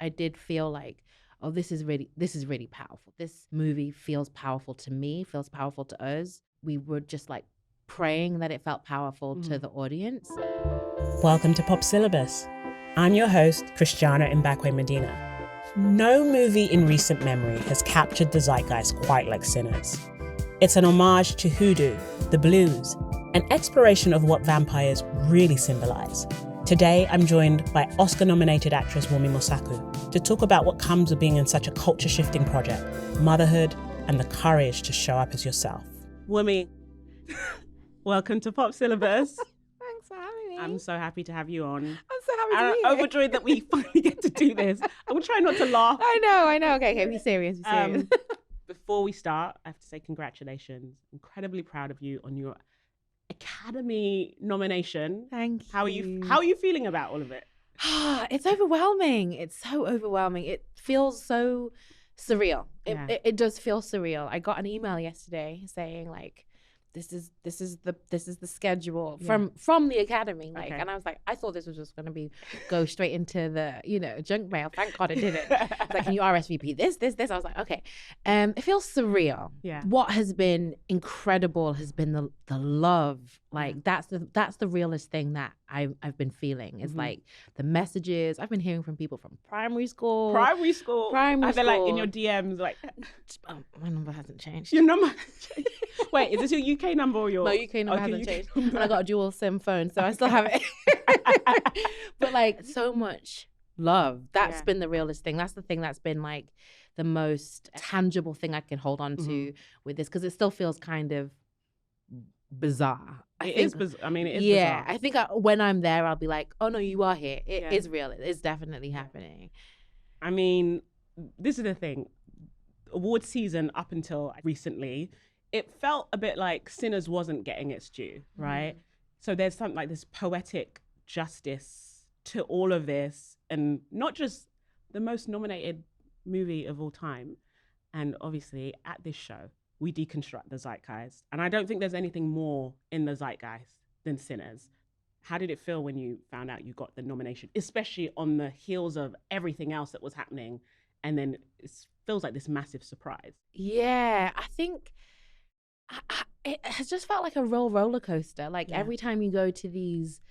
I did feel like, oh, this is really powerful. This movie feels powerful to me, feels powerful to us. We were just like praying that it felt powerful to the audience. Welcome to Pop Syllabus. I'm your host, Christiana Mbakwe Medina. No movie in recent memory has captured the zeitgeist quite like Sinners. It's an homage to hoodoo, the blues, an exploration of what vampires really symbolize. Today, I'm joined by Oscar-nominated actress Wunmi Mosaku to talk about what comes with being in such a culture-shifting project, motherhood, and the courage to show up as yourself. Wunmi, welcome to Pop Syllabus. Thanks for having me. I'm so happy to have you on. I'm so happy to be here. I'm overjoyed that we finally get to do this. I will try not to laugh. I know. Okay, be serious. Before we start, I have to say congratulations. Incredibly proud of you on your Academy nomination. Thank you. How are you feeling about all of it? It's overwhelming. It's so overwhelming. It feels so surreal. It does feel surreal. I got an email yesterday saying like, this is the schedule from the Academy. Like, and I was like, I thought this was just going to go straight into the, junk mail. Thank God it didn't. It's like, can you RSVP this? I was like, okay. It feels surreal. Yeah. What has been incredible has been the love. Like that's the realest thing that I've been feeling. It's like the messages I've been hearing from people from primary school. Are they like in your DMs like, my number hasn't changed. Your number hasn't changed. Wait, is this your UK number or your? No, UK number hasn't changed. And I got a dual SIM phone, so I still have it. But like so much love. That's been the realest thing. That's the thing that's been like the most tangible thing I can hold on to with this, because it still feels kind of bizarre. It is bizarre. I think when I'm there, I'll be like, oh no, you are here. It is real. It is definitely happening. I mean, this is the thing. Award season up until recently, it felt a bit like Sinners wasn't getting its due, right? So there's something like this poetic justice to all of this, and not just the most nominated movie of all time. And obviously at this show, we deconstruct the zeitgeist. And I don't think there's anything more in the zeitgeist than Sinners. How did it feel when you found out you got the nomination, especially on the heels of everything else that was happening? And then it feels like this massive surprise. Yeah, I think it has just felt like a roller coaster. Like every time you go to these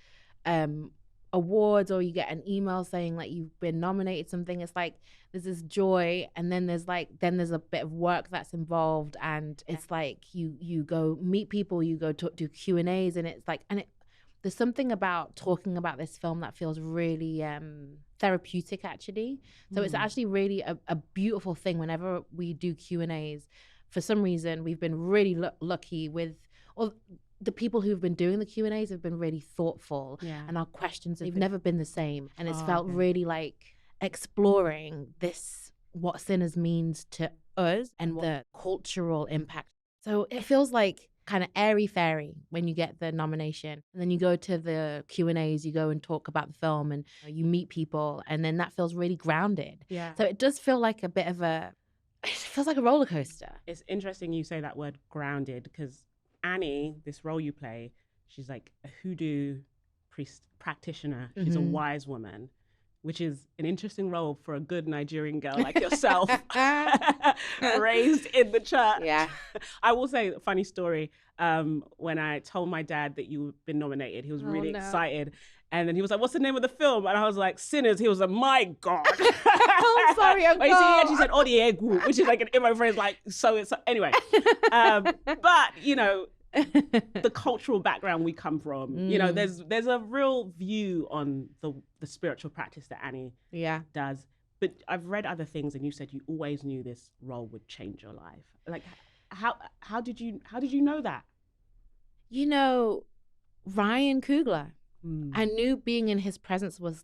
awards or you get an email saying like you've been nominated something, it's like there's this joy, and then there's a bit of work that's involved, and it's like you go meet people, you go do Q&As, and it's like, there's something about talking about this film that feels really therapeutic actually. So it's actually really a beautiful thing whenever we do Q&As. For some reason, we've been really lucky with the people who've been doing the Q&As have been really thoughtful, and our questions have never been the same. And it's felt really like exploring what Sinners means to us and the cultural impact. So it feels like kind of airy-fairy when you get the nomination, and then you go to the Q&As, you go and talk about the film, and you meet people, and then that feels really grounded. So it does feel like it feels like a roller coaster. It's interesting you say that word grounded, because Annie, this role you play, she's like a hoodoo priest practitioner. She's a wise woman, which is an interesting role for a good Nigerian girl like yourself, raised in the church. Yeah. I will say a funny story. When I told my dad that you've been nominated, he was really excited. And then he was like, what's the name of the film? And I was like, Sinners. He was like, my God. I'm sorry, Uncle. He actually said, Odiegu, which is like an Imo phrase, like, so it's, anyway. But, the cultural background we come from, there's a real view on the spiritual practice that Annie does. But I've read other things, and you said you always knew this role would change your life. Like, how did you know that? Ryan Coogler. I knew being in his presence was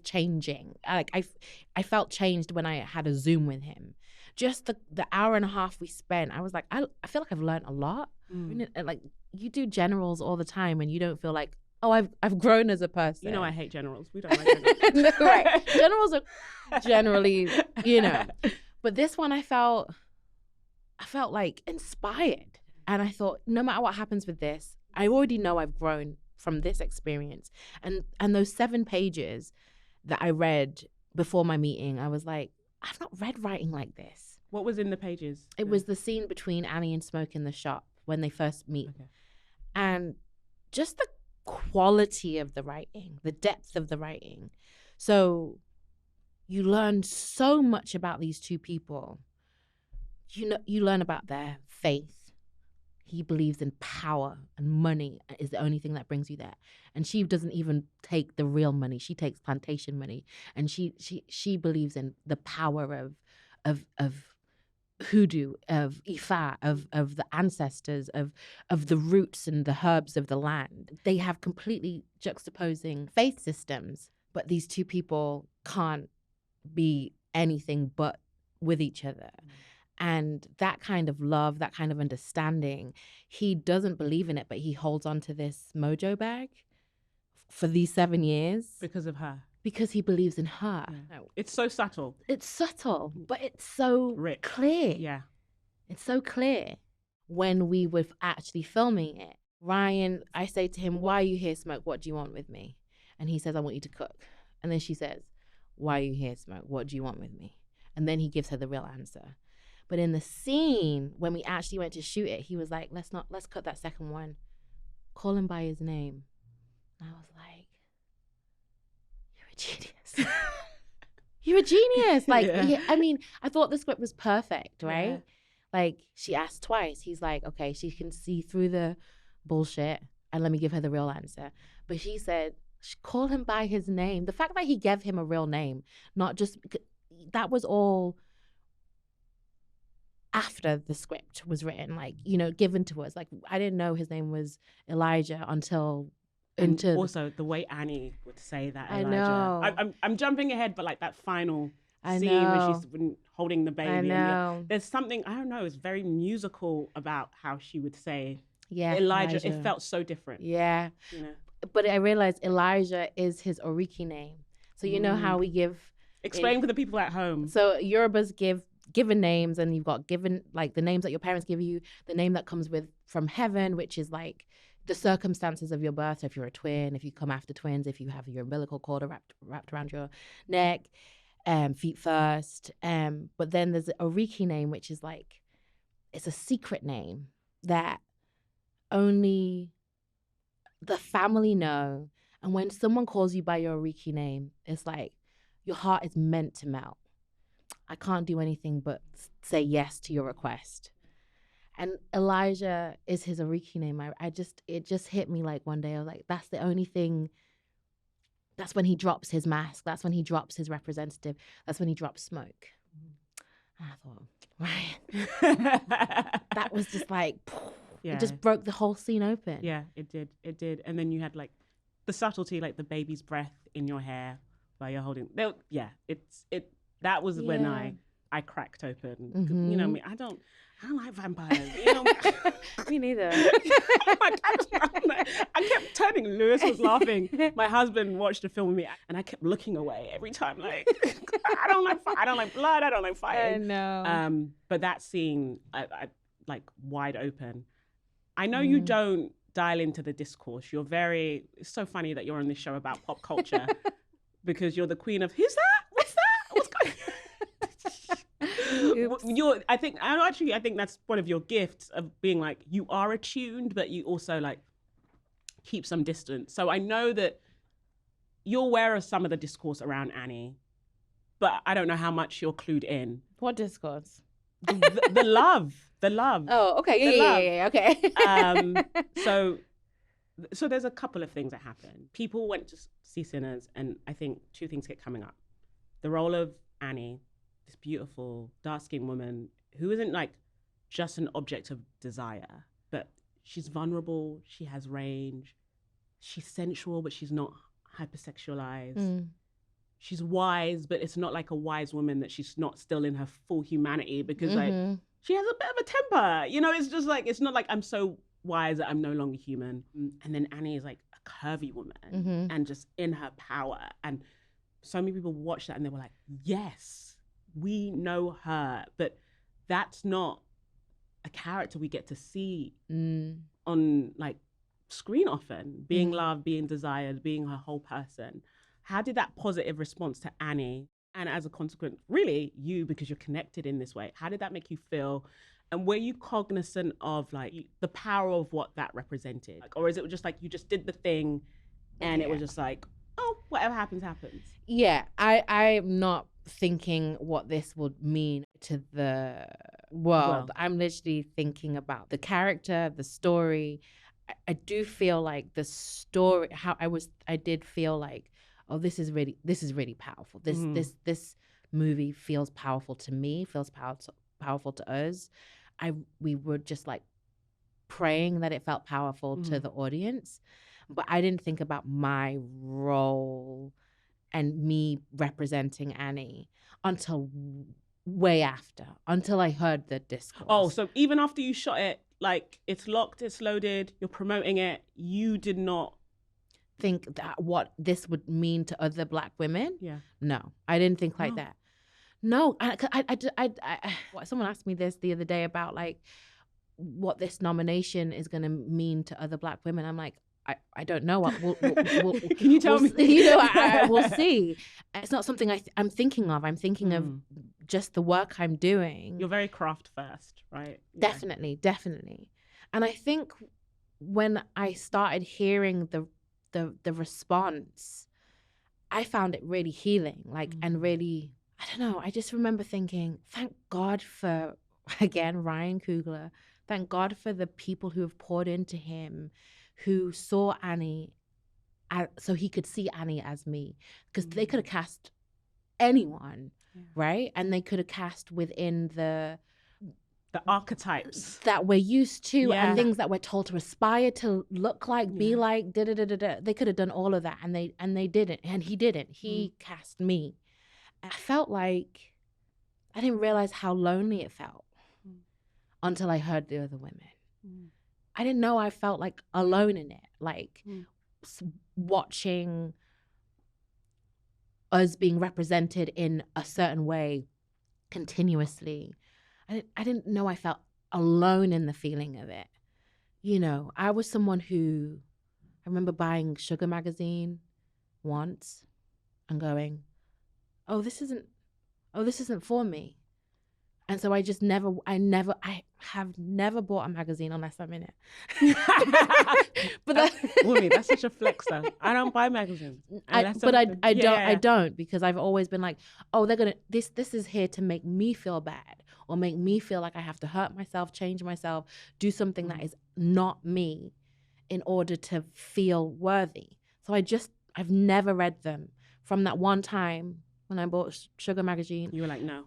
changing. Like I felt changed when I had a Zoom with him. Just the hour and a half we spent, I was like, I feel like I've learned a lot. Like you do generals all the time, and you don't feel like, oh, I've grown as a person. I hate generals. We don't like generals. No, right. Generals are generally, But this one, I felt like inspired, and I thought, no matter what happens with this, I already know I've grown from this experience. And those 7 pages that I read before my meeting, I was like, I've not read writing like this. What was in the pages? It was the scene between Annie and Smoke in the shop when they first meet. Okay. And just the quality of the writing, the depth of the writing. So you learn so much about these two people. You learn about their faith. He believes in power, and money is the only thing that brings you there. And she doesn't even take the real money. She takes plantation money. And she believes in the power of hoodoo, of Ifa, of the ancestors, of the roots and the herbs of the land. They have completely juxtaposing faith systems, but these two people can't be anything but with each other. And that kind of love, that kind of understanding, he doesn't believe in it, but he holds on to this mojo bag for these 7 years. Because of her. Because he believes in her. Yeah. It's so subtle. It's subtle, but it's so Rich. clear. Yeah. It's so clear. When we were actually filming it, Ryan, I say to him, why are you here, Smoke? What do you want with me? And he says, I want you to cook. And then she says, why are you here, Smoke? What do you want with me? And then he gives her the real answer. But in the scene, when we actually went to shoot it, he was like, let's cut that second one. Call him by his name. And I was like, you're a genius. You're a genius. Like, yeah. I mean, I thought the script was perfect, right? Yeah. Like, she asked twice. He's like, okay, she can see through the bullshit and let me give her the real answer. But she said, call him by his name. The fact that he gave him a real name, not just, that was all after the script was written, like, given to us. Like, I didn't know his name was Elijah until also the way Annie would say that, Elijah. I know. I'm jumping ahead, but like that final scene know. where she's been holding the baby. I know. There's something, I don't know, it's very musical about how she would say Elijah. It felt so different. Yeah. You know? But I realized Elijah is his Oriki name. So you know how we give... Explain for the people at home. So Yorubas give given names, and you've got given, like, the names that your parents give you, the name that comes with from heaven, which is like the circumstances of your birth. So if you're a twin, if you come after twins, if you have your umbilical cord wrapped around your neck, feet first. But then there's the Oriki name, which is like, it's a secret name that only the family know. And when someone calls you by your Oriki name, it's like your heart is meant to melt. I can't do anything but say yes to your request. And Elijah is his Oriki name. It just hit me like one day. I was like, that's the only thing. That's when he drops his mask. That's when he drops his representative. That's when he drops Smoke. And I thought, Ryan, that was just like, it just broke the whole scene open. Yeah, it did. And then you had like the subtlety, like the baby's breath in your hair while you're holding. That was when I cracked open. Mm-hmm. You know me, I don't like vampires. You know, me neither. I kept turning. Lewis was laughing. My husband watched the film with me, and I kept looking away every time. Like, I don't like blood. I don't like fighting. I know. But that scene, I like wide open. I know you don't dial into the discourse. It's so funny that you're on this show about pop culture because you're the queen of who's that? What's that? What's going I think that's one of your gifts of being like, you are attuned, but you also like keep some distance. So I know that you're aware of some of the discourse around Annie, but I don't know how much you're clued in. What discourse? The love. Oh, okay. Yeah, okay. So there's a couple of things that happen. People went to see Sinners, and I think two things kept coming up. The role of Annie, this beautiful, dark-skinned woman who isn't like just an object of desire, but she's vulnerable, she has range, she's sensual, but she's not hypersexualized. She's wise, but it's not like a wise woman that she's not still in her full humanity because like she has a bit of a temper. You know, it's just like, it's not like I'm so wise that I'm no longer human. And then Annie is like a curvy woman and just in her power. And so many people watched that and they were like, yes, we know her. But that's not a character we get to see on like screen often, being loved, being desired, being her whole person. How did that positive response to Annie And as a consequence, really, you, because you're connected in this way, how did that make you feel? And were you cognizant of like the power of what that represented? Like, or is it just like you just did the thing and it was just like, oh, whatever happens, happens? Yeah, I'm not thinking what this would mean to the world. I'm literally thinking about the character, the story. I do feel like the story, I did feel like, oh, this is really powerful. This movie feels powerful to me, feels powerful to us. We were just like praying that it felt powerful to the audience, but I didn't think about my role and me representing Annie until way after, until I heard the discourse. Oh, so even after you shot it, like it's locked, it's loaded, you're promoting it, you did not think that what this would mean to other Black women? Yeah. No, I didn't think like that. No, someone asked me this the other day about like what this nomination is going to mean to other Black women. I'm like, I don't know. We'll Can you tell me? You know, we'll see. It's not something I'm thinking of. I'm thinking of just the work I'm doing. You're very craft first, right? Definitely. And I think when I started hearing the response, I found it really healing. Like, and really, I don't know. I just remember thinking, thank God for, again, Ryan Coogler. Thank God for the people who have poured into him, who saw Annie so he could see Annie as me. Because they could have cast anyone, right? And they could have cast within the archetypes that we're used to and things that we're told to aspire to look like, be like, They could have done all of that, and they didn't. And he didn't. He cast me. I felt like I didn't realize how lonely it felt until I heard the other women. I didn't know I felt like alone in it, like watching us being represented in a certain way continuously. I didn't know I felt alone in the feeling of it. You know, I was someone who, I remember buying Sugar magazine once and going, oh, this isn't for me. And so I have never bought a magazine unless I'm in it. But Wunmi, that's such a flex though. I don't buy magazines. I don't, because I've always been like, oh, this is here to make me feel bad, or make me feel like I have to hurt myself, change myself, do something that is not me in order to feel worthy. So I've never read them. From that one time when I bought Sugar magazine, you were like, no.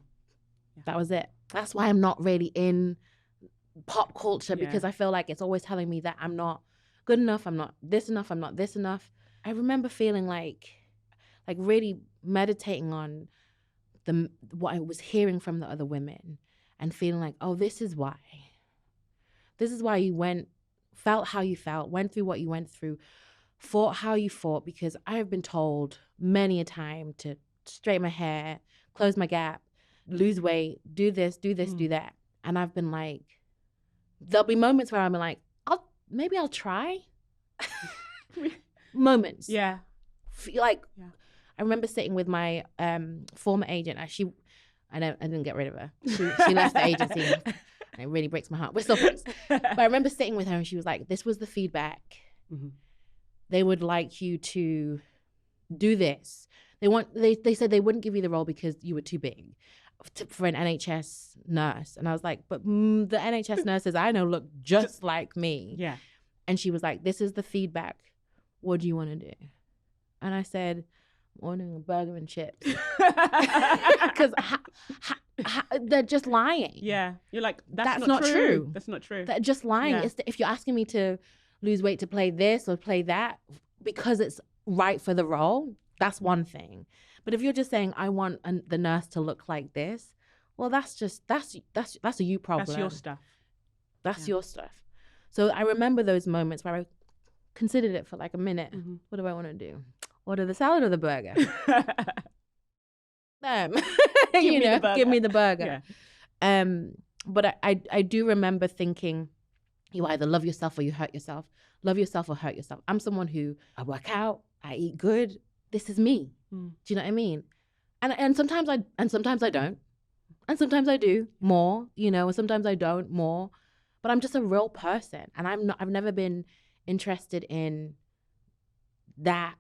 That was it. That's why I'm not really in pop culture, because I feel like it's always telling me that I'm not good enough, I'm not this enough, I'm not this enough. I remember feeling like really meditating on what I was hearing from the other women, and feeling like, oh, this is why you felt how you felt, went through what you went through, fought how you fought, because I have been told many a time to straighten my hair, close my gap, lose weight, do this, do that. And I've been like, there'll be moments where I'm like, maybe I'll try. Moments. Yeah. I remember sitting with my former agent. I didn't get rid of her. She left the agency. And it really breaks my heart. We're still friends. But I remember sitting with her, and she was like, this was the feedback. They would like you to do this. They said they wouldn't give you the role because you were too big for an NHS nurse. And I was like, but the NHS nurses I know look just like me. Yeah. And she was like, this is the feedback. What do you want to do? And I said, I'm ordering a burger and chips. Because they're just lying. Yeah. You're like, that's not true. That's not true. They're just lying. Yeah. If you're asking me to lose weight to play this or play that because it's right for the role, that's one thing. But if you're just saying, I want the nurse to look like this, well, that's a you problem. That's your stuff. That's your stuff. So I remember those moments where I considered it for like a minute. What do I want to do? Order the salad or the burger? Give me the burger. Yeah. But I do remember thinking, you either love yourself or you hurt yourself. Love yourself or hurt yourself. I'm someone who, I work out, I eat good. This is me. Do you know what I mean? And sometimes I don't. And sometimes I do more, and sometimes I don't more. But I'm just a real person, and I've never been interested in that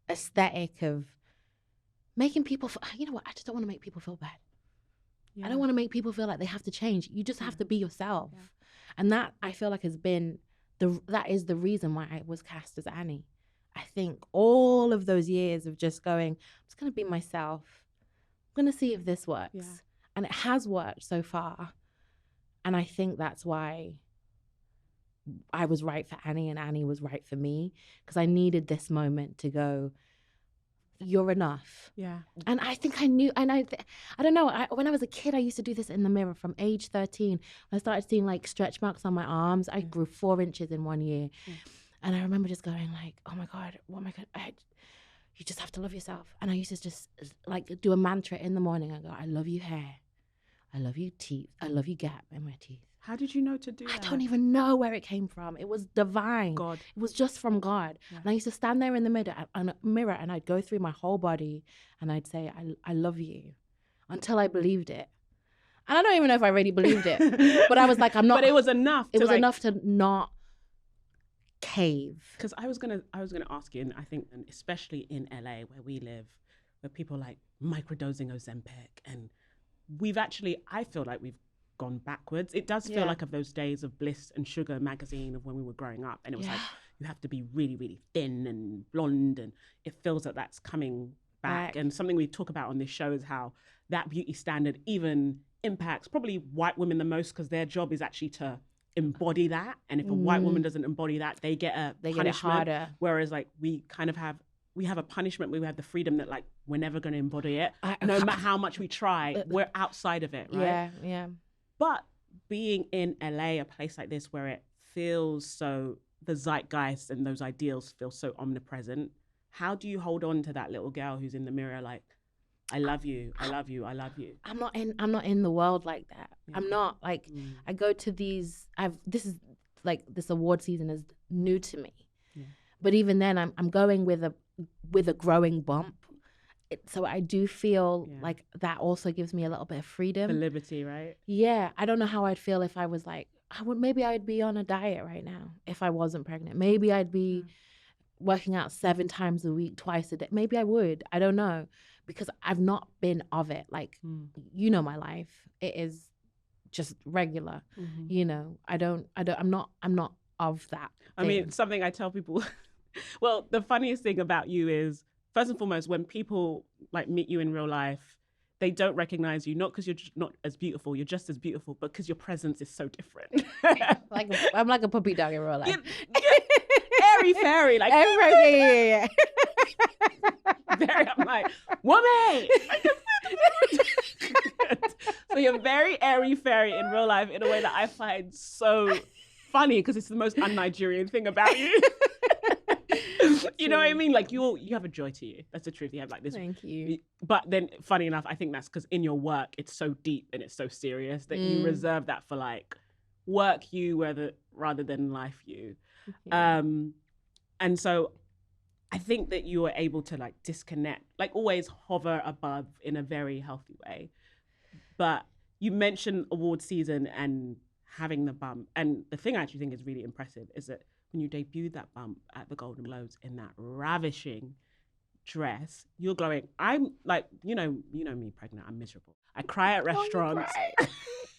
aesthetic of making people feel, you know what, I just don't want to make people feel bad. Yeah. I don't want to make people feel like they have to change. You just have to be yourself. Yeah. And that, I feel like, has been that is the reason why I was cast as Annie. I think all of those years of just going, I'm just going to be myself. I'm going to see if this works. Yeah. And it has worked so far. And I think that's why I was right for Annie and Annie was right for me, because I needed this moment to go, you're enough. Yeah. And I think I knew, and I don't know, when I was a kid, I used to do this in the mirror from age 13. I started seeing like stretch marks on my arms. I grew 4 inches in 1 year. Yeah. And I remember just going like, oh my God, you just have to love yourself. And I used to just like do a mantra in the morning. I go, I love you hair. I love you teeth. I love you gap in my teeth. How did you know to do that? I don't even know where it came from. It was divine. God. It was just from God. Yeah. And I used to stand there in the mirror and I'd go through my whole body and I'd say, I love you, until I believed it. And I don't even know if I really believed it. But I was like, I'm not. But it was enough. It was enough to not cave. Because I was gonna ask you, and I think, and especially in LA where we live, where people are like microdosing Ozempic, and I feel like we've gone backwards. It does feel like of those days of Bliss and Sugar magazine of when we were growing up, and it was like you have to be really, really thin and blonde, and it feels that that's coming back. And something we talk about on this show is how that beauty standard even impacts probably white women the most, because their job is actually to embody that, and if a white woman doesn't embody that, they get punishment. Get it harder. Whereas like we have a punishment where we have the freedom that like we're never going to embody it, no matter how much we try. We're outside of it, right? Yeah. But being in LA, a place like this where it feels so, the zeitgeist and those ideals feel so omnipresent, how do you hold on to that little girl who's in the mirror like, I love you, I love you, I love you? I'm not in the world like that. Yeah. I'm not like, I go to these, this award season is new to me. Yeah. But even then I'm going with a growing bump. So I do feel like that also gives me a little bit of freedom. The liberty, right? Yeah. I don't know how I'd feel if I was like, maybe I'd be on a diet right now if I wasn't pregnant. Maybe I'd be working out 7 times a week, twice a day. Maybe I would. I don't know. Because I've not been of it. Like, you know my life. It is just regular. I'm not of that thing. I mean, something I tell people, well, the funniest thing about you is, first and foremost, when people like meet you in real life, they don't recognize you, not because you're just not as beautiful, you're just as beautiful, but because your presence is so different. I'm like a puppy dog in real life. Airy fairy, like yeah. Very, I'm like, Wunmi! So you're very airy fairy in real life in a way that I find so funny, because it's the most un-Nigerian thing about you. You know what I mean? Like you have a joy to you. That's the truth. You have like this. Thank you. But then, funny enough, I think that's because in your work, it's so deep and it's so serious that you reserve that for like work you rather than life you. Yeah. And so I think that you were able to like disconnect, like always hover above in a very healthy way. But you mentioned award season and having the bump. And the thing I actually think is really impressive is that when you debuted that bump at the Golden Globes in that ravishing dress, you're glowing. I'm like, you know me pregnant, I'm miserable. I cry at restaurants.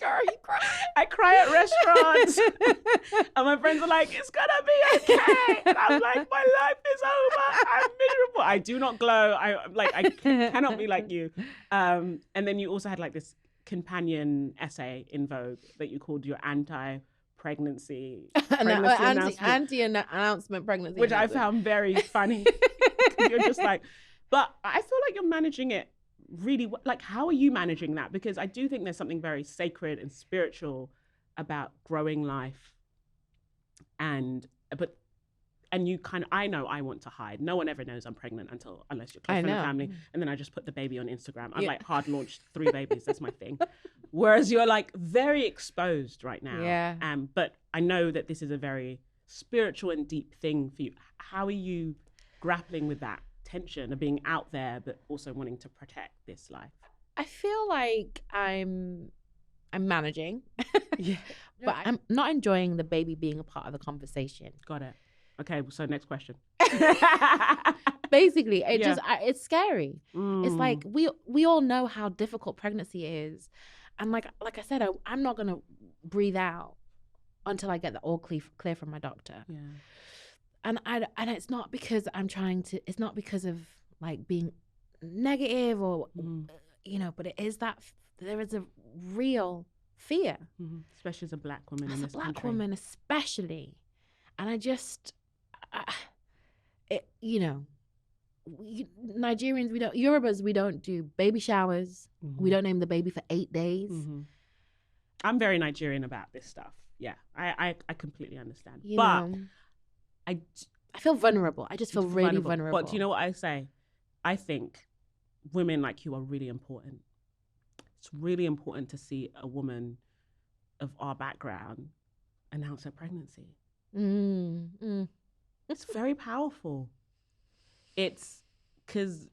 Girl, you cry. I cry at restaurants. And my friends are like, it's gonna be okay. And I'm like, my life is over. I'm miserable. I do not glow. I cannot be like you. And then you also had like this companion essay in Vogue that you called your anti-pregnancy anti-announcement pregnancy, which I found very funny. You're just like, but I feel like you're managing it really well. Like, how are you managing that? Because I do think there's something very sacred and spiritual about growing life, and you kind of, I know I want to hide. No one ever knows I'm pregnant unless you're close from the family. And then I just put the baby on Instagram. I've like hard launched 3 babies. That's my thing. Whereas you're like very exposed right now. Yeah. But I know that this is a very spiritual and deep thing for you. How are you grappling with that tension of being out there, but also wanting to protect this life? I feel like I'm managing, Yeah. but I'm not enjoying the baby being a part of the conversation. Got it. Okay, so next question. Basically, Yeah. it's scary. It's like we all know how difficult pregnancy is, and like I said, I'm not gonna breathe out until I get the all clear from my doctor. Yeah. And it's not because I'm trying to. It's not because of like being negative or you know, but it is that there is a real fear, especially as a black woman in this country. As a black woman, especially, and I just, you know. Nigerians, Yorubas, we don't do baby showers. We don't name the baby for 8 days. I'm very Nigerian about this stuff. Yeah, I completely understand. You but know, I feel vulnerable. I just feel really vulnerable. But do you know what I say? I think women like you are really important. It's really important to see a woman of our background announce her pregnancy. It's very powerful. It's because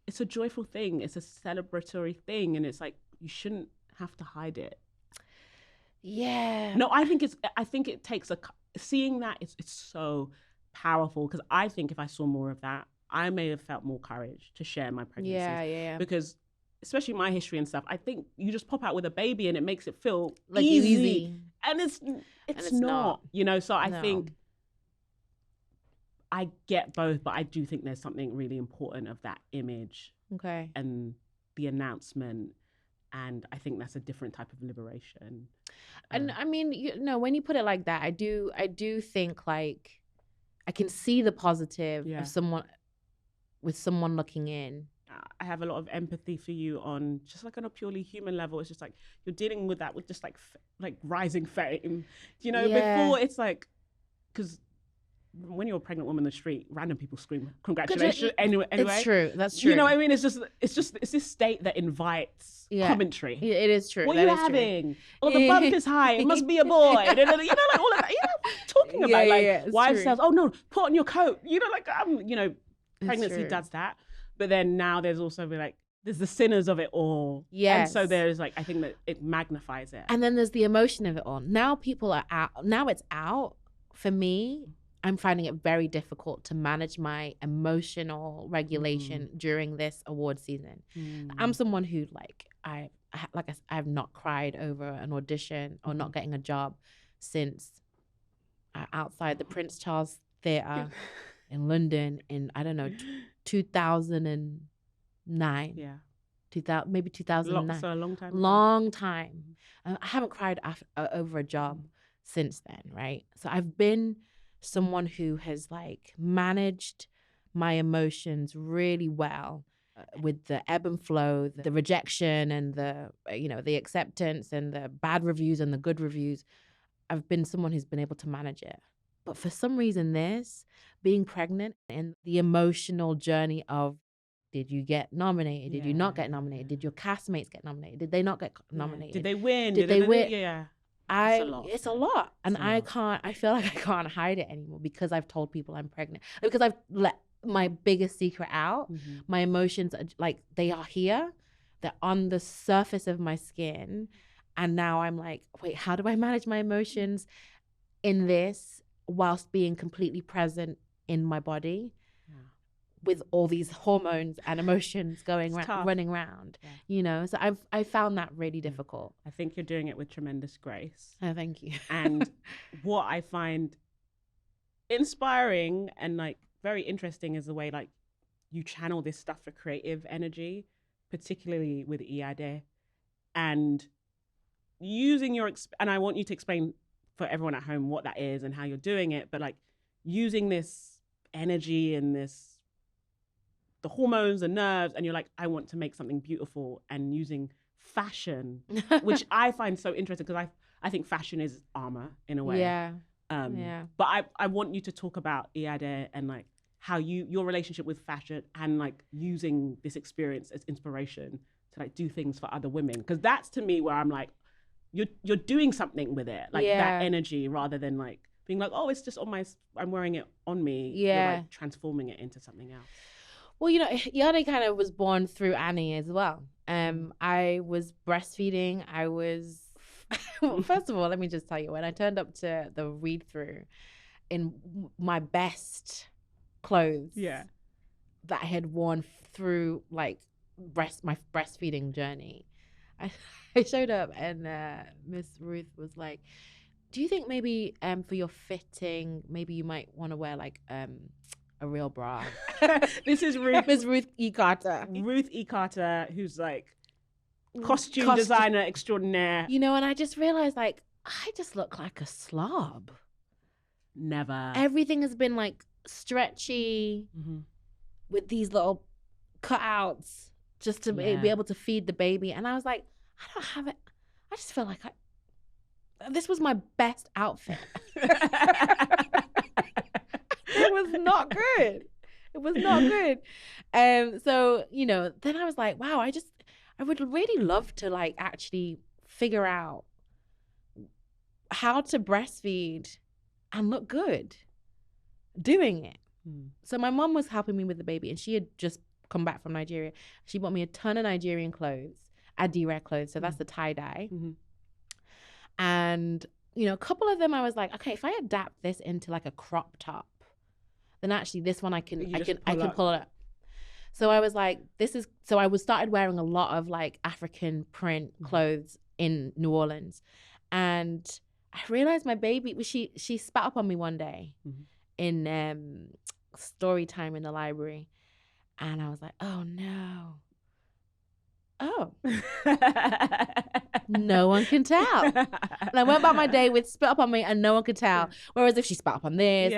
it's a joyful thing. It's a celebratory thing. And it's like, you shouldn't have to hide it. Yeah. No, I think it takes seeing that, it's so powerful. Because I think if I saw more of that, I may have felt more courage to share my pregnancies. Yeah. Because especially my history and stuff, I think you just pop out with a baby and it makes it feel like easy. And it's not, you know, so I think I get both, but I do think there's something really important of that image. Okay. And the announcement. And I think that's a different type of liberation. And I mean, you know, when you put it like that, I do think like I can see the positive of someone looking in. I have a lot of empathy for you on just like on a purely human level. It's just like you're dealing with that with just like rising fame, you know. Before it's like, because when you're a pregnant woman in the street, random people scream congratulations. Anyway, it's true. That's true. You know what I mean? It's this state that invites commentary. It is true. What are you having? Oh, the bump is high. It must be a boy. You know, like all of that. You know what I'm talking about? Like wives says, oh no, put on your coat. You know, like you know, pregnancy does that. But then now there's also there's the sinners of it all. Yes. And so there's I think that it magnifies it. And then there's the emotion of it all. Now people are out. Now it's out. For me, I'm finding it very difficult to manage my emotional regulation during this award season. I'm someone who I have not cried over an audition or not getting a job since outside the Prince Charles Theatre in London in, I don't know, 2009. Yeah. Maybe 2009. So a long time. Long time. I haven't cried over a job since then, right? So I've been someone who has managed my emotions really well with the ebb and flow, the rejection and the acceptance and the bad reviews and the good reviews. I've been someone who's been able to manage it. But for some reason, being pregnant and the emotional journey of, did you get nominated? Did you not get nominated? Did your castmates get nominated? Did they not get nominated? Did they win? Did they win? Yeah. It's a lot. And I feel like I can't hide it anymore because I've told people I'm pregnant. Because I've let my biggest secret out. My emotions are they are here. They're on the surface of my skin. And now I'm like, wait, how do I manage my emotions in this whilst being completely present in my body with all these hormones and emotions running around, you know? So I found that really difficult. I think you're doing it with tremendous grace. Oh, thank you. And what I find inspiring and very interesting is the way you channel this stuff for creative energy, particularly with Iyadé, and using and I want you to explain for everyone at home what that is and how you're doing it, but using this energy and the hormones and nerves, and you're I want to make something beautiful, and using fashion, which I find so interesting because I think fashion is armor in a way. Yeah. But I want you to talk about Iyadé and how your relationship with fashion and using this experience as inspiration to do things for other women, because that's to me where I'm you're doing something with it, that energy, rather than being oh, it's just I'm wearing it on me. Yeah. You're transforming it into something else. Well, Iyadé kind of was born through Annie as well. I was breastfeeding. I was, first of all, let me just tell you, when I turned up to the read through in my best clothes that I had worn through like my breastfeeding journey, I showed up and Miss Ruth was like, do you think maybe for your fitting, maybe you might want to wear like a real bra? This is Ruth. Miss Ruth E. Carter. Ruth E. Carter, who's like costume designer extraordinaire. And I just realized like, I just look like a slob. Never. Everything has been like stretchy with these little cutouts just to be able to feed the baby. And I was like, I don't have it. I just feel like this was my best outfit. It was not good. It was not good. So, then I was like, wow, I would really love to like actually figure out how to breastfeed and look good doing it. So my mom was helping me with the baby and she had just come back from Nigeria. She bought me a ton of Nigerian clothes, Adire clothes. So that's the tie-dye. And, a couple of them I was like, okay, if I adapt this into like a crop top, then actually this one I can pull it up. So I was like, so I started wearing a lot of like African print clothes in New Orleans. And I realized my baby, she spat up on me one day in story time in the library. And I was like, oh no. Oh. No one can tell. And I went about my day with spit up on me and no one could tell. Whereas if she spat up on this,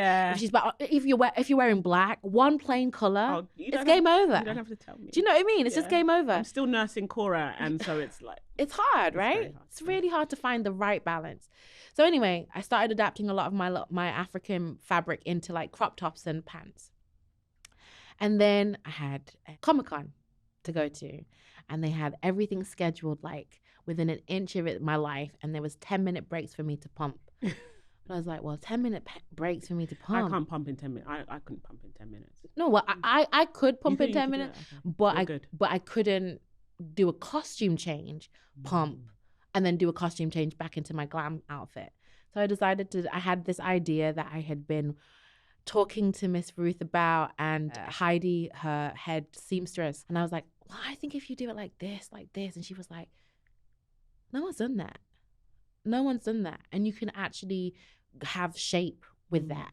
if you're wearing black, one plain color, it's game over. You don't have to tell me. Do you know what I mean? It's just game over. I'm still nursing Cora, and so it's like it's hard, right? It's really hard to find the right balance. So anyway, I started adapting a lot of my African fabric into like crop tops and pants. And then I had a Comic-Con to go to, and they had everything scheduled like within an inch of my life, and there was 10-minute breaks for me to pump. But I was like, well, 10-minute breaks for me to pump. I can't pump in 10 minutes. I couldn't pump in 10 minutes. No, well, I could pump in 10 minutes, but I couldn't do a costume change, pump, and then do a costume change back into my glam outfit. So I had this idea that I had been talking to Miss Ruth about, and Heidi, her head seamstress. And I was like, well, I think if you do it like this. And she was like, no one's done that. No one's done that. And you can actually have shape with that.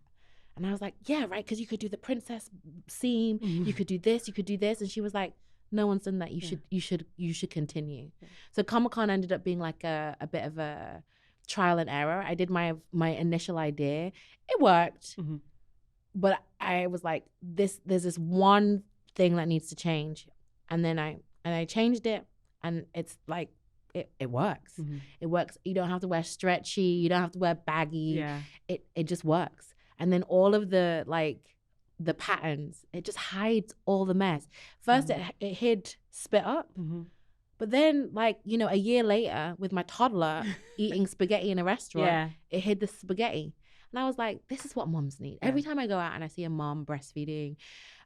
And I was like, yeah, right. Because you could do the princess seam. You could do this. You could do this. And she was like, no one's done that. You should continue. Yeah. So Comic-Con ended up being like a bit of a trial and error. I did my initial idea. It worked. But I was like, there's this one thing that needs to change. And then I changed it, and it's like, it works. It works. You don't have to wear stretchy. You don't have to wear baggy. Yeah. It just works. And then all of the patterns, it just hides all the mess. First, it hid spit up. But then, like, a year later, with my toddler eating spaghetti in a restaurant, it hid the spaghetti. And I was like, this is what moms need. Every time I go out and I see a mom breastfeeding,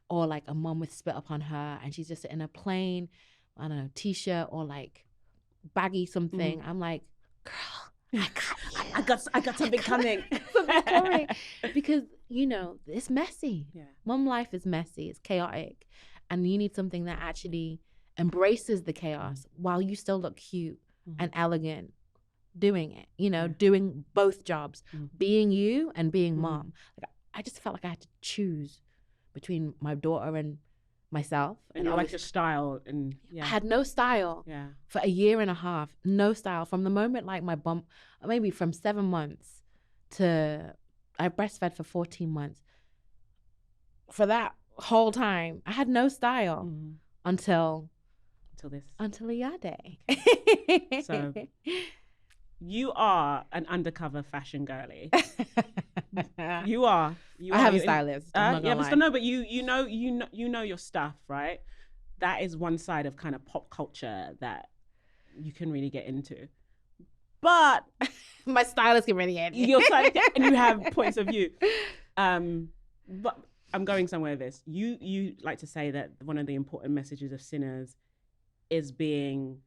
or like a mom with spit up on her, and she's just in a plain, I don't know, t-shirt or like baggy something, I'm like, girl, I got something coming. Because, it's messy. Mom life is messy. It's chaotic. And you need something that actually embraces the chaos while you still look cute and elegant doing it, doing both jobs, being you and being mom. Like, I just felt like I had to choose between my daughter and myself. And you like your style. And I had no style for a year and a half. No style. From the moment like my bump, maybe from 7 months to I breastfed for 14 months. For that whole time, I had no style until Iyadé. So you are an undercover fashion girly. You are. I have a stylist. But you know your stuff, right? That is one side of kind of pop culture that you can really get into. But my stylist can really get into. Your stylist, and you have points of view. But I'm going somewhere with this. You like to say that one of the important messages of Sinners is being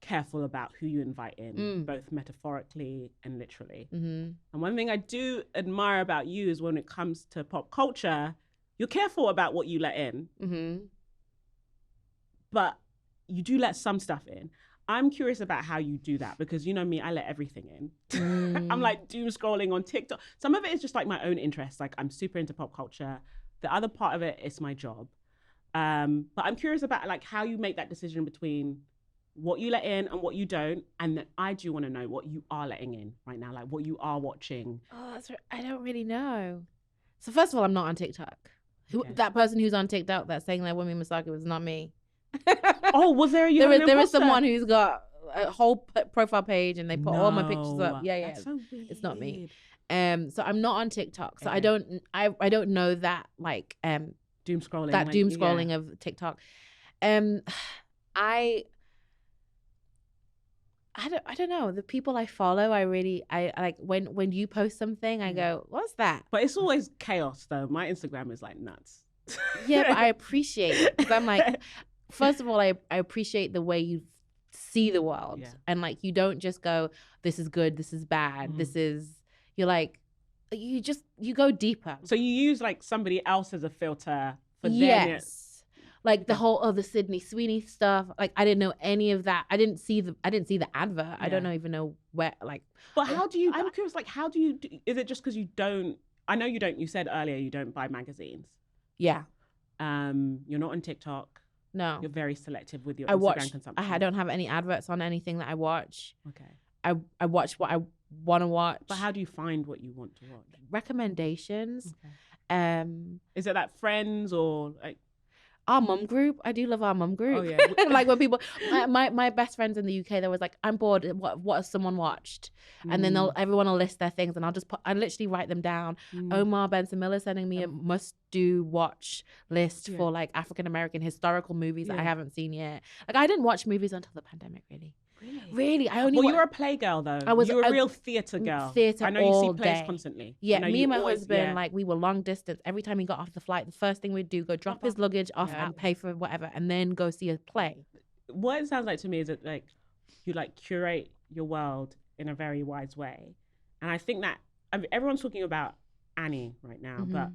careful about who you invite in, both metaphorically and literally. And one thing I do admire about you is when it comes to pop culture, you're careful about what you let in, but you do let some stuff in. I'm curious about how you do that because you know me, I let everything in. I'm like doom scrolling on TikTok. Some of it is just like my own interest. Like I'm super into pop culture. The other part of it is my job. But I'm curious about like how you make that decision between what you let in and what you don't. And then I do want to know what you are letting in right now, like what you are watching. Oh, that's right. I don't really know. So first of all, I'm not on TikTok. Okay. That person who's on TikTok that's saying that Wunmi Mosaku is not me. Oh, was there there is someone who's got a whole profile page and they put all my pictures up. Yeah. That's so weird. It's not me. So I'm not on TikTok. So Okay. I don't know that like doom scrolling. that doom scrolling of TikTok. I don't know. The people I follow, I like when you post something, I go, what's that? But it's always chaos though. My Instagram is like nuts. Yeah, but I appreciate it. Because I'm like, first of all, I appreciate the way you see the world. Yeah. And like, you don't just go, this is good, this is bad, you're like, you go deeper. So you use like somebody else as a filter for yes. Like the whole the Sydney Sweeney stuff. Like I didn't know any of that. I didn't see the advert. Yeah. I don't even know where like. But how do you? I'm curious. Like, how do you? Is it just because you don't? I know you don't. You said earlier you don't buy magazines. Yeah. You're not on TikTok. No. You're very selective with your Instagram consumption. I don't have any adverts on anything that I watch. Okay. I watch what I want to watch. But how do you find what you want to watch? Recommendations. Okay. Is it like friends or like? Our mum group. I do love our mum group. Oh yeah. Like when people, my best friends in the UK, they was like, I'm bored. What has someone watched? And then everyone will list their things, and I literally write them down. Omar Benson Miller sending me a must-do watch list for like African American historical movies that I haven't seen yet. Like I didn't watch movies until the pandemic, really. Really, I only. Well, you were a play girl though. You were a real theatre girl. Theatre. I know you see plays constantly. Yeah, me and my husband, like we were long distance. Every time he got off the flight, the first thing we'd do go drop his luggage off and pay for whatever, and then go see a play. What it sounds like to me is that like you like curate your world in a very wise way, and I think that everyone's talking about Annie right now, but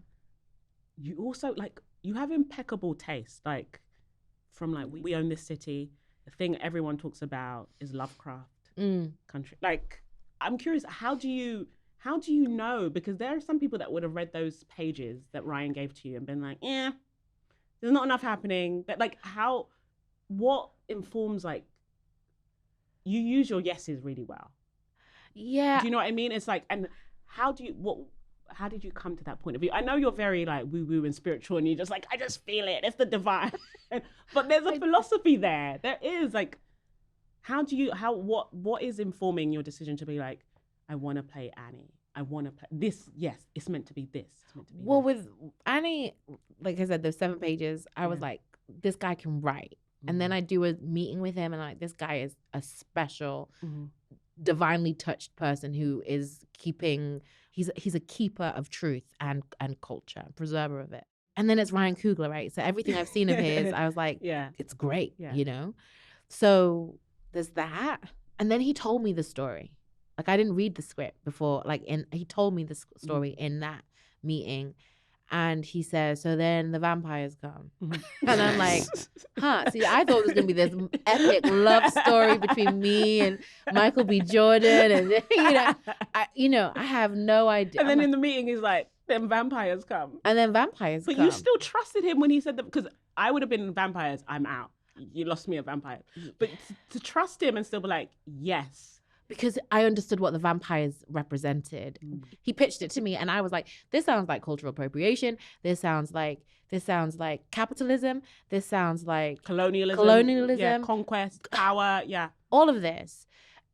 you also like you have impeccable taste. Like from like We Own This City. The thing everyone talks about is Lovecraft country. Like, I'm curious, how do you know? Because there are some people that would have read those pages that Ryan gave to you and been like, yeah, there's not enough happening. But like, what informs like, you use your yeses really well. Yeah. Do you know what I mean? It's like, and how did you come to that point of view? I know you're very like woo-woo and spiritual and you're just like, I just feel it. It's the divine. But there's a philosophy there. There is like, what is informing your decision to be like, I want to play Annie. I want to play this. Yes, it's meant to be this. It's meant to be this. With Annie, like I said, those 7 pages, I was like, this guy can write. And then I do a meeting with him and like, this guy is a special, divinely touched person who is keeping... He's a keeper of truth and culture, preserver of it. And then it's Ryan Coogler, right? So everything I've seen of his, I was like, it's great, you know? So there's that. And then he told me the story. Like I didn't read the script before, he told me the story in that meeting. And he says, so then the vampires come. And I'm like, see, I thought it was going to be this epic love story between me and Michael B. Jordan. And, I have no idea. And then in the meeting, he's like, then vampires come. And then vampires come. But you still trusted him when he said that, because I would have been vampires, I'm out. You lost me at vampires. But to trust him and still be like, yes. Because I understood what the vampires represented. He pitched it to me and I was like, this sounds like cultural appropriation. This sounds like capitalism. This sounds like colonialism. Yeah, conquest, power, yeah. All of this.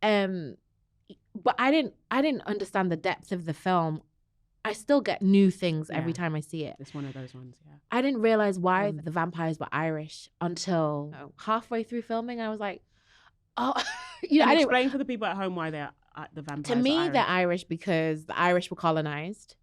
But I didn't understand the depth of the film. I still get new things every time I see it. It's one of those ones, yeah. I didn't realize why the vampires were Irish until halfway through filming. I was like, oh, I explain for the people at home why they're the vampires. To me, they're Irish because the Irish were colonized,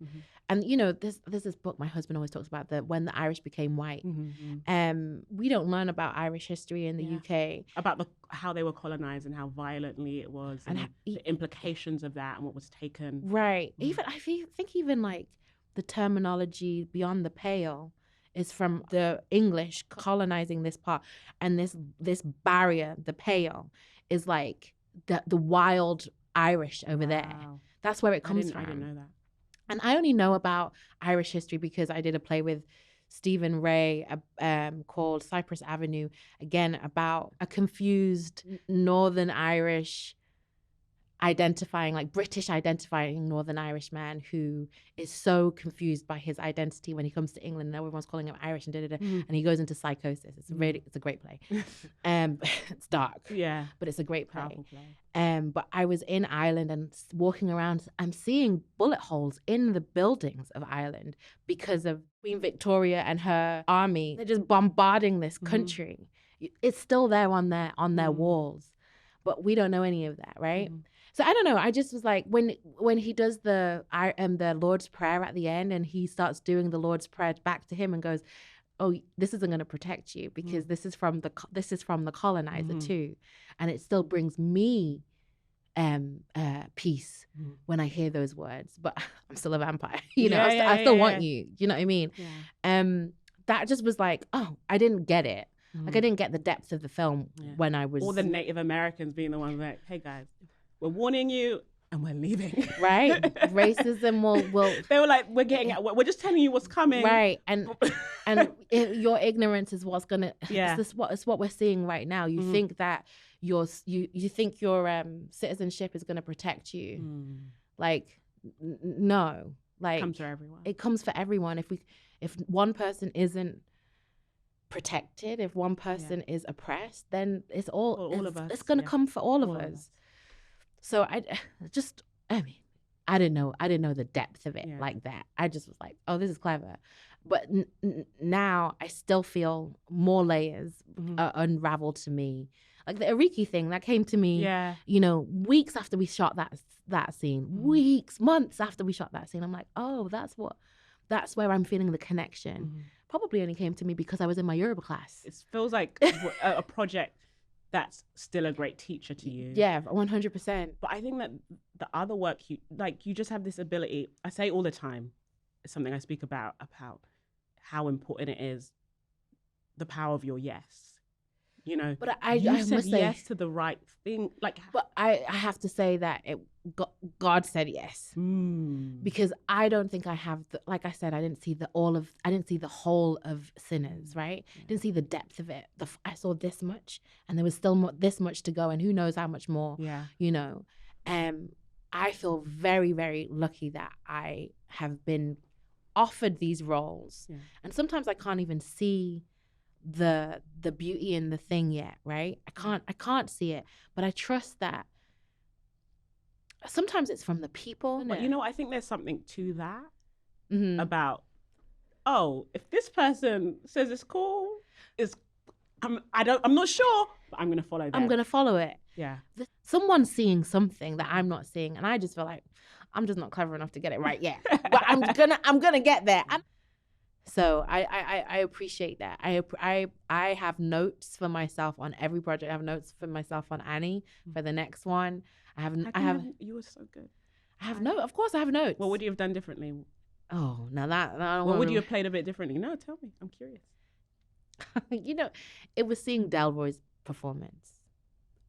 And there's this book my husband always talks about, when the Irish became white. We don't learn about Irish history in the UK, about how they were colonized and how violently it was, and the implications of that and what was taken. Right. Even I think even like the terminology beyond the pale is from the English colonizing this part, and this barrier, the pale, is like the wild Irish over there. That's where it comes from. I didn't know that. And I only know about Irish history because I did a play with Stephen Ray called Cypress Avenue, again about a confused Northern Irish British identifying Northern Irish man who is so confused by his identity when he comes to England, and everyone's calling him Irish and he goes into psychosis. It's a great play. It's dark, but it's a great play. But I was in Ireland and walking around, I'm seeing bullet holes in the buildings of Ireland because of Queen Victoria and her army. They're just bombarding this country. It's still there on their walls, but we don't know any of that, right? So I don't know. I just was like, when he does the Lord's Prayer at the end, and he starts doing the Lord's Prayer back to him and goes, "Oh, this isn't going to protect you because this is from the colonizer too," and it still brings me peace when I hear those words. But I'm still a vampire, I still want you. You know what I mean? That just was like, oh, I didn't get it. Like I didn't get the depth of the film when I was. All the Native Americans being the ones like, "Hey guys, we're warning you and we're leaving." Right. Racism will They were like, we're just telling you what's coming. Right. And your ignorance is what's gonna it's what we're seeing right now. You think that you think your citizenship is gonna protect you. Like no. Like it comes for everyone. It comes for everyone. If one person isn't protected, if one person is oppressed, then it's all of us. It's gonna come for all of us. So I didn't know the depth of it like that. I just was like, oh, this is clever. But now I still feel more layers unraveled to me. Like the Ariki thing that came to me, weeks after we shot that scene, months after we shot that scene. I'm like, oh, that's where I'm feeling the connection. Probably only came to me because I was in my Yoruba class. It feels like a project that's still a great teacher to you. Yeah, 100%. But I think that the other work, you just have this ability. I say all the time, it's something I speak about how important it is, the power of your yes. But you I said must say, yes to the right thing. But I have to say that God said yes, because I don't think I have like I said, I didn't see the whole of Sinners, right? Didn't see the depth of it. I saw this much, and there was still this much to go, and who knows how much more. I feel very, very lucky that I have been offered these roles, and sometimes I can't even see the beauty in the thing yet, right? I can't see it, but I trust that sometimes it's from the people. But I think there's something to that about, if this person says it's cool, I'm not sure, but I'm gonna follow them. I'm gonna follow it. Yeah. Someone's seeing something that I'm not seeing, and I just feel like I'm just not clever enough to get it right yet. But I'm gonna get there. So I appreciate that. I have notes for myself on every project. I have notes for myself on Annie for the next one. You were so good. Of course I have notes. What would you have done differently? Oh, now that what would you have played a bit differently? No, tell me. I'm curious. It was seeing Delroy's performance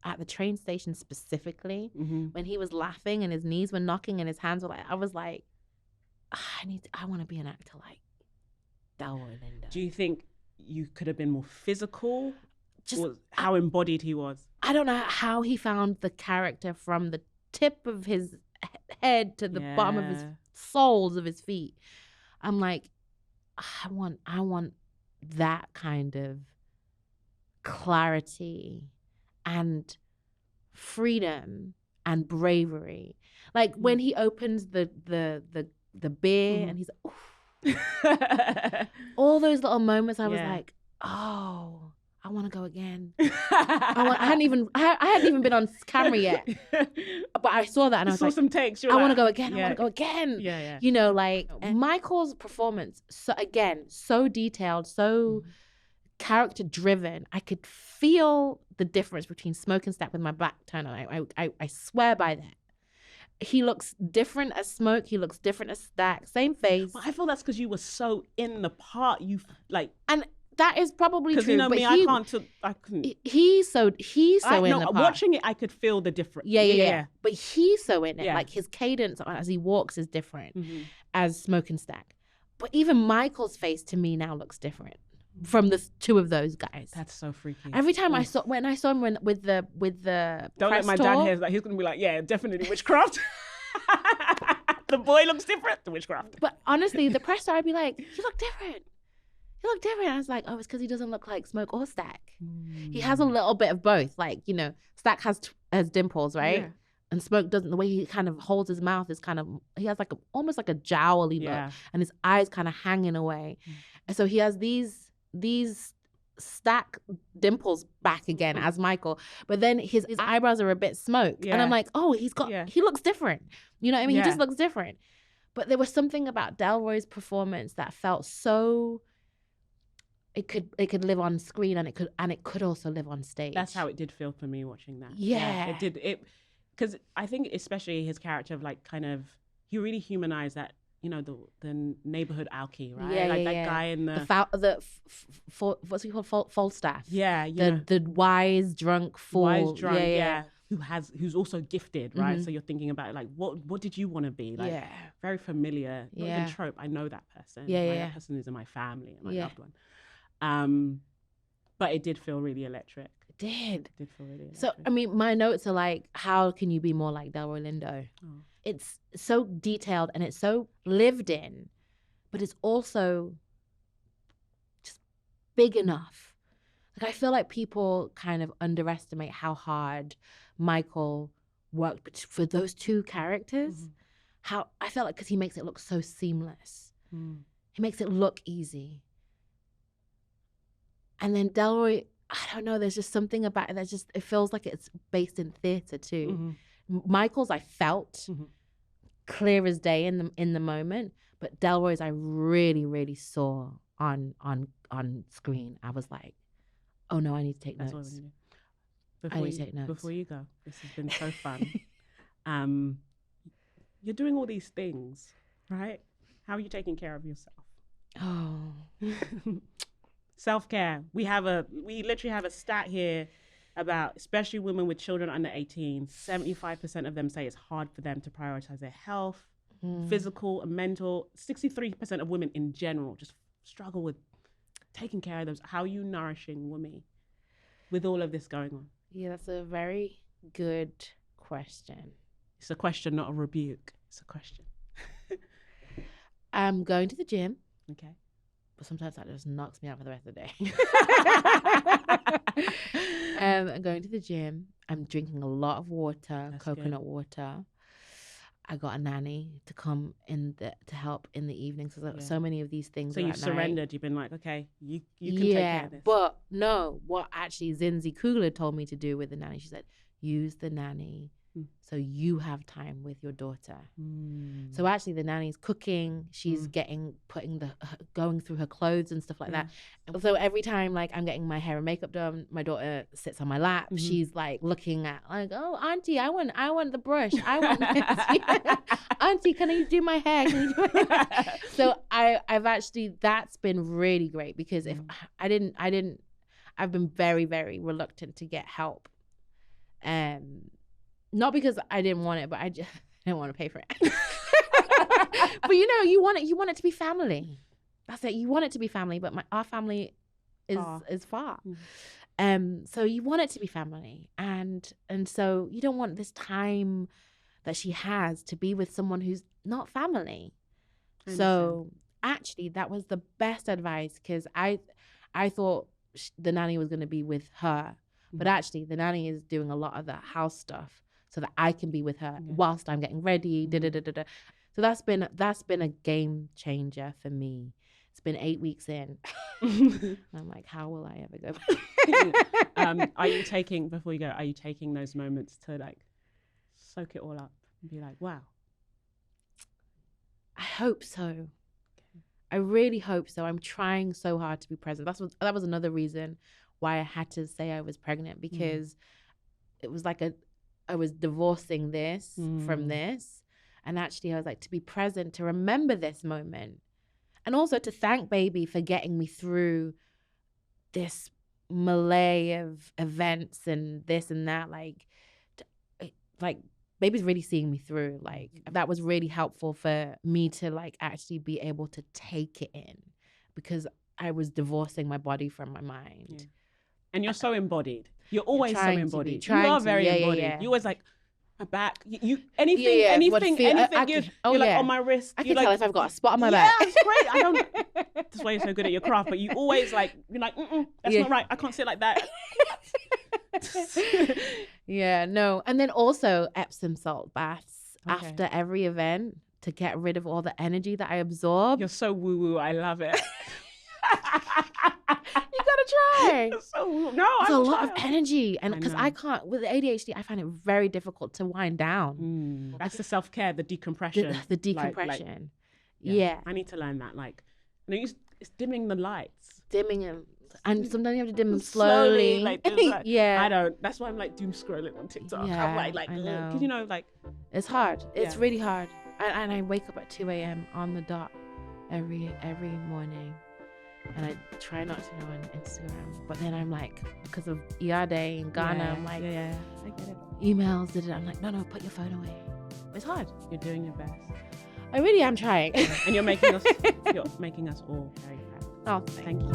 at the train station specifically, when he was laughing and his knees were knocking and his hands were like, I was like, I want to be an actor like Delroy Lindo. Do you think you could have been more physical? Just how embodied he was. I don't know how he found the character from the tip of his head to the bottom of his soles of his feet. I'm like, I want that kind of clarity and freedom and bravery. Like when he opens the beer and he's like, oof. All those little moments I was like, oh, I want to go again. I hadn't even been on camera yet, but I saw that and I was saw like, some takes. I want to go again. Yeah. I want to go again. Yeah. You know, like Michael's performance. So again, so detailed, so character driven. I could feel the difference between Smoke and Stack with my back turned on. I swear by that. He looks different as Smoke. He looks different as Stack. Same face. But I feel that's because you were so in the part. And that is probably true. Because you know me, I couldn't. He's so in the part. Watching it, I could feel the difference. Yeah. But he's so in it. Yeah. Like his cadence as he walks is different as Smoke and Stack. But even Michael's face to me now looks different from the two of those guys. That's so freaky. Every time I saw him with the don't let my dad hear that. He's gonna be like, yeah, definitely witchcraft. The boy looks different. The witchcraft. But honestly, the press tour, I'd be like, you look different. You look different. I was like, oh, it's because he doesn't look like Smoke or Stack. He has a little bit of both. Like, you know, Stack has dimples, right? Yeah. And Smoke doesn't. The way he kind of holds his mouth is kind of, he has like almost like a jowly look, and his eyes kind of hanging away. And so he has these Stack dimples back again as Michael, but then his eyebrows are a bit Smoke, and I'm like, oh, he looks different. You know what I mean? He just looks different. But there was something about Delroy's performance that felt so. It could live on screen and it could also live on stage. That's how it did feel for me watching that. Yeah. It did. Because I think especially his character of like kind of, he really humanized that, you know, the neighborhood alky, right? That guy in what's he called? Falstaff. Yeah. The wise drunk fool. Yeah. Who's also gifted, right? So you're thinking about like, what did you want to be? Like, very familiar. Not even trope. I know that person. That person is in my family and my loved one. But it did feel really electric. It did. It did feel really electric. So, I mean, my notes are like, how can you be more like Delroy Lindo? Oh. It's so detailed and it's so lived in, but it's also just big enough. Like, I feel like people kind of underestimate how hard Michael worked for those two characters. How I felt like, because he makes it look so seamless. He makes it look easy. And then Delroy, I don't know, there's just something about it that just, it feels like it's based in theater too. Michael's I felt clear as day in the moment, but Delroy's I really, really saw on screen. I was like, oh no, I need to take notes. That's what I need to take notes. Before you go, this has been so fun. You're doing all these things, right? How are you taking care of yourself? Oh. Self-care. We literally have a stat here about, especially women with children under 18, 75% of them say it's hard for them to prioritize their health, physical and mental. 63% of women in general just struggle with taking care of those. How are you nourishing Wunmi with all of this going on? Yeah, that's a very good question. It's a question, not a rebuke. It's a question. I'm going to the gym. Okay. But sometimes that just knocks me out for the rest of the day. I'm going to the gym. I'm drinking a lot of water, coconut water. I got a nanny to come to help in the evenings. So many of these things. So you've surrendered. You've been like, okay, you can take care of this. But no, what actually Zinzi Kugler told me to do with the nanny, she said, use the nanny so you have time with your daughter. So actually the nanny's cooking, she's going through her clothes and stuff like that. So every time like I'm getting my hair and makeup done, my daughter sits on my lap. She's like looking at like, oh auntie, I want the brush. I want this. Auntie, can you do my hair? Can you do my hair? So I've actually, that's been really great, because if I've been very, very reluctant to get help. Not because I didn't want it, but I just didn't want to pay for it. But you know, you want it to be family. That's it. You want it to be family, but our family is far. So you want it to be family, and so you don't want this time that she has to be with someone who's not family. So actually, that was the best advice, because I thought the nanny was going to be with her, but actually the nanny is doing a lot of the house stuff so that I can be with her whilst I'm getting ready. So that's been a game changer for me. It's been 8 weeks in. And I'm like, how will I ever go back? Are you taking those moments to like soak it all up and be like, wow? I hope so. I really hope so. I'm trying so hard to be present. That was another reason why I had to say I was pregnant, because it was like I was divorcing this from this. And actually I was like, to be present, to remember this moment. And also to thank baby for getting me through this melee of events and this and that. Like baby's really seeing me through. Like that was really helpful for me to like actually be able to take it in, because I was divorcing my body from my mind. Yeah. And you're so embodied. You're always so embodied. You are very embodied. Yeah. You're always like, my back, anything, you're like on my wrist. I can like, tell if I've got a spot on my back. Yeah, it's great. That's why you're so good at your craft. But you always like, you're like, that's not right. I can't sit like that. Yeah, no. And then also Epsom salt baths after every event to get rid of all the energy that I absorb. You're so woo-woo. I love it. You gotta try. It's a lot of energy, and because I can't with ADHD, I find it very difficult to wind down. That's the self-care, the decompression. The decompression. Yeah, I need to learn that. Like, it's dimming the lights, dimming them, and sometimes you have to dim them slowly. Yeah, I don't. That's why I'm like doom scrolling on TikTok. Yeah, I'm like, because it's hard. It's really hard, and I wake up at 2 a.m. on the dot every morning. And I try not to go on Instagram, but then I'm like, because of Iyadé in Ghana, I'm like, I get it. Emails, I'm like, no, put your phone away. It's hard. You're doing your best. I really am trying. And you're making us all very proud. Oh, thank you.